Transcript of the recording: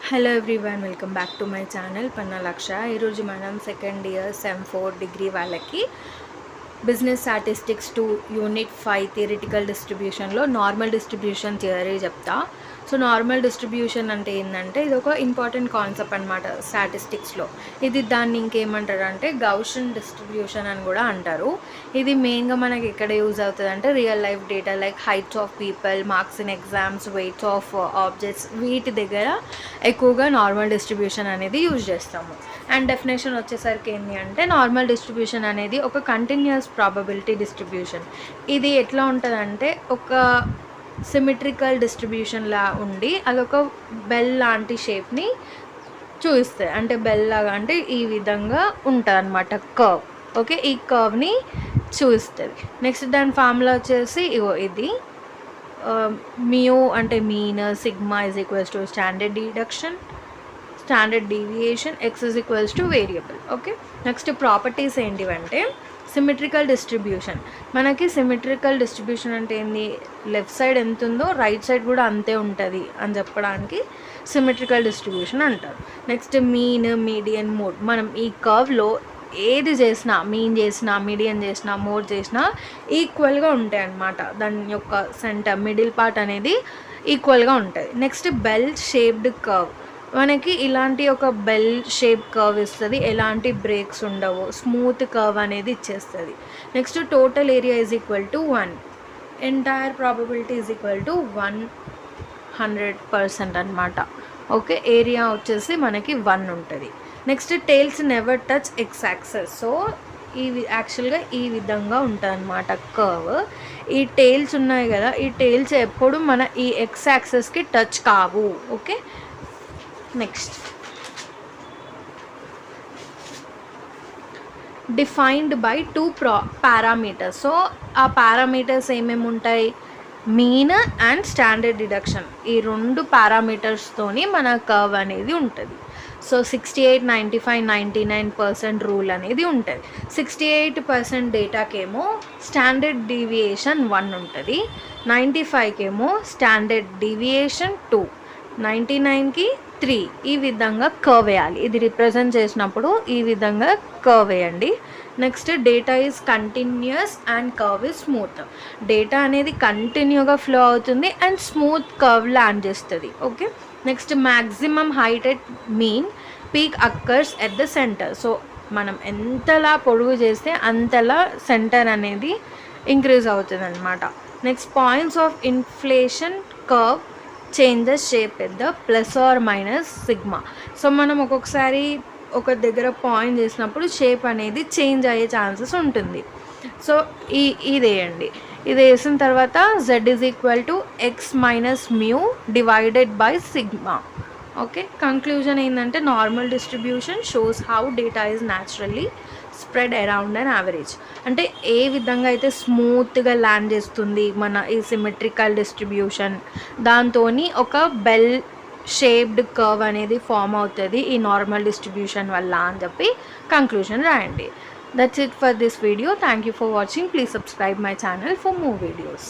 Hello everyone, welcome back to my channel Panna Laksha. ఈరోజు మనం second year sem 4 degree వాళ్ళకి business statistics 2 unit 5 theoretical డిస్ట్రిబ్యూషన్లో normal distribution theory చెప్తా. So normal distribution అంటే ఏంటంటే ఇది ఒక ఇంపార్టెంట్ కాన్సెప్ట్ అనమాట స్టాటిస్టిక్స్లో. దాన్ని ఇంకేమంటారు అంటే గౌషన్ డిస్ట్రిబ్యూషన్ అని కూడా అంటారు. ఇది మెయిన్గా మనకి ఎక్కడ యూజ్ అవుతుంది అంటే real life data like heights of people, marks in exams, weights of objects, వీటి దగ్గర ఎక్కువగా నార్మల్ డిస్ట్రిబ్యూషన్ అనేది యూజ్ చేస్తాము. అండ్ డెఫినేషన్ వచ్చేసరికి ఏంటి అంటే నార్మల్ డిస్ట్రిబ్యూషన్ అనేది ఒక కంటిన్యూస్ ప్రాబబిలిటీ డిస్ట్రిబ్యూషన్. ఇది ఎట్లా ఉంటుందంటే ఒక సిమెట్రికల్ డిస్ట్రిబ్యూషన్లా ఉండి అదొక బెల్ లాంటి షేప్ని చూపిస్తుంది. అంటే బెల్ లాగా అంటే ఈ విధంగా ఉంటుంది అనమాట కర్వ్. ఓకే, ఈ కర్వ్ని చూపిస్తుంది. నెక్స్ట్ దాని ఫార్ములా వచ్చేసి ఇది మ్యూ అంటే mean, sigma is equals to standard deduction, standard deviation, X is equals to variable. Okay, next properties ఏంటివంటే సిమెట్రికల్ డిస్ట్రిబ్యూషన్. మనకి సిమెట్రికల్ డిస్ట్రిబ్యూషన్ అంటే ఏంది, లెఫ్ట్ సైడ్ ఎంత ఉందో రైట్ సైడ్ కూడా అంతే ఉంటుంది అని చెప్పడానికి సిమెట్రికల్ డిస్ట్రిబ్యూషన్ అంటారు. Next mean, median, mode. మనం ఈ కర్వ్లో ఏది చేసినా, మీన్ చేసినా, మీడియన్ చేసినా, మోడ్ చేసినా ఈక్వల్గా ఉంటాయి అన్నమాట. దాని యొక్క సెంటర్ మిడిల్ పార్ట్ అనేది ఈక్వల్గా ఉంటుంది. Next bell shaped curve. మనకి ఇలాంటి ఒక బెల్ షేప్ కర్వ్ ఇస్తుంది, ఎలాంటి బ్రేక్స్ ఉండవు, స్మూత్ కర్వ్ అనేది ఇచ్చేస్తుంది. Next total area is equal to 1, entire probability is equal to 100% అనమాట. ఓకే, ఏరియా వచ్చేసి మనకి 1 ఉంటుంది. Next tails never touch x axis. So యాక్చువల్గా ఈ విధంగా ఉంటుంది అనమాట కర్వ్. ఈ టేల్స్ ఉన్నాయి కదా, ఈ టేల్స్ ఎప్పుడు మన ఈ ఎక్స్ యాక్సెస్కి టచ్ కావు. Okay, next defined by 2 parameters. So ఆ పారామీటర్స్ ఏమేమి ఉంటాయి, మీన్ అండ్ స్టాండర్డ్ డిడక్షన్. ఈ 2 పారామీటర్స్తోని మన కర్వ్ అనేది ఉంటుంది. సో 68, 95, 99% రూల్ అనేది ఉంటుంది. 68% డేటాకేమో స్టాండర్డ్ డీవియేషన్ 1 ఉంటుంది, 95కేమో స్టాండర్డ్ డీవియేషన్ 2, 99కి 3. ఈ విధంగా కర్వ్ వేయాలి. ఇది రిప్రజెంట్ చేసినప్పుడు ఈ విధంగా కర్వ్ వేయండి. Next data is continuous and curve is smooth. Data అనేది కంటిన్యూగా ఫ్లో అవుతుంది అండ్ స్మూత్ కర్వ్ ల్యాండ్ చేస్తుంది. Okay, next maximum height at mean, peak occurs at the centre. So మనం ఎంతలా పొడుగు చేస్తే అంతలా సెంటర్ అనేది ఇంక్రీజ్ అవుతుంది అనమాట. Next points of inflection curve changes shape at the plus or minus sigma. So మనం ఒక్కొక్కసారి ఒక దగ్గర పాయింట్ చేసినప్పుడు షేప్ అనేది చేంజ్ అయ్యే ఛాన్సెస్ ఉంటుంది. సో ఇది వేయండి. ఇది వేసిన తర్వాత z is equal to X minus mu divided by sigma. Okay, conclusion ఏంటంటే normal distribution shows how data is naturally spread around and average. అంటే ఏ విధంగా అయితే స్మూత్గా ల్యాండ్ చేస్తుంది మన ఈ సిమెట్రికల్ డిస్ట్రిబ్యూషన్, దాంతో ఒక బెల్ షేప్డ్ కర్వ్ అనేది ఫామ్ అవుతుంది ఈ నార్మల్ డిస్ట్రిబ్యూషన్ వల్ల అని చెప్పి కంక్లూజన్ రాయండి. That's it for this video. Thank you for watching. Please subscribe my channel for more videos.